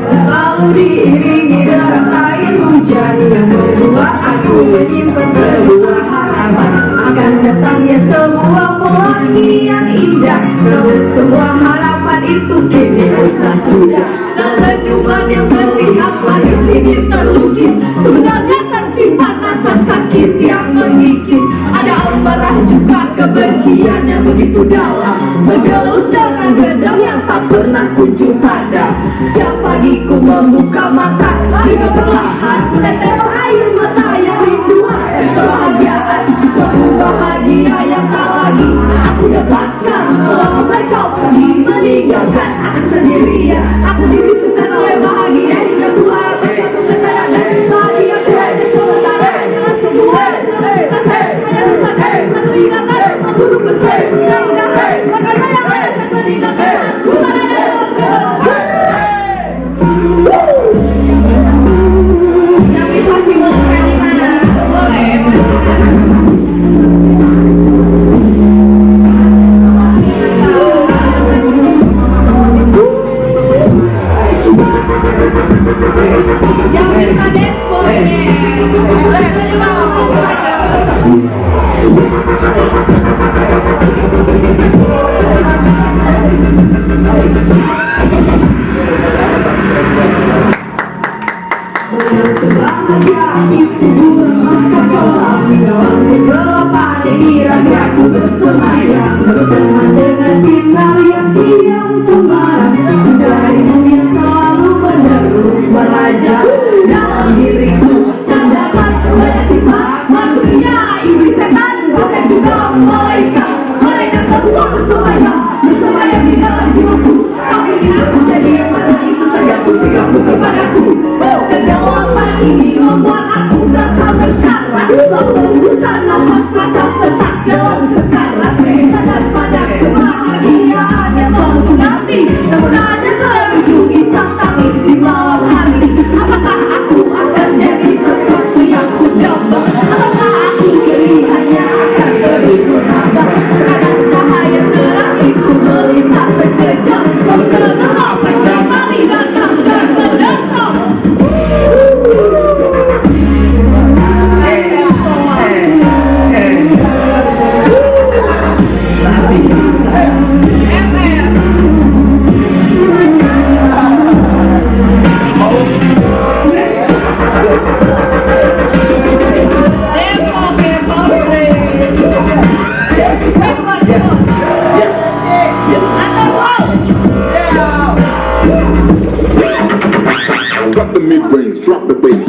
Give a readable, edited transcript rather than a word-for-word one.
Selalu diiringi deras air hujan yang membuat aku menyimpan sebuah harapan akan datangnya sebuah pelangi yang indah. Namun semua harapan itu kini musnah sudah, dan senyuman yang terlihat manis ini terlukis sebenarnya tersimpan rasa sakit yang menggigit. Ada amarah juga kebencian yang begitu dalam, bergelut dengan dendam yang tak pernah kunjung padam. Setiap pagi ku membuka mata dengan perlahan menetes air mata yang rinduan dan kebahagiaan, suatu bahagia yang tak lagi aku dapatkan setelah mereka pergi meninggalkan aku sendirian. Aku dibisukan oleh bahagia hingga ku harap satu kesadaran dari bahagia ku hanya sementara, hanyalah sebuah hanya sesakan satu ingatan membunuh besar mudah-mudahan bahkan yang akan meninggalkan aku pada dalam kehidupan. Yang bisa simbolkan di mana? Boleh. Yang bisa dance boleh deh. Bahagia itu bulan maka kolam dalam kegelapan ini ragaku bersemayam berteman dengan sinar yang kian temaram darimu yang selalu menerus meraja dalam diriku terdapat banyak sifat manusia iblis setan bahkan juga malaikat mereka semua bersemayam di dalam jiwaku kau ingin aku jadi yang mana itu tergantung sikapmu kepadaku kedalaman ini membuat aku merasa berkarat hembusan nafas rasa sesak dalam sekarat sadar pada kebahagiaan yang selalu nanti namun hanya berujung isang tangis di malam hari apakah aku akan jadi sesuatu yang ku damba ataukah aku iri hanya akan terus menambah kadang cahaya terang itu melintas sekejap kegelapan kembali datang dan mendatang. Drop the mid-range, drop the bass.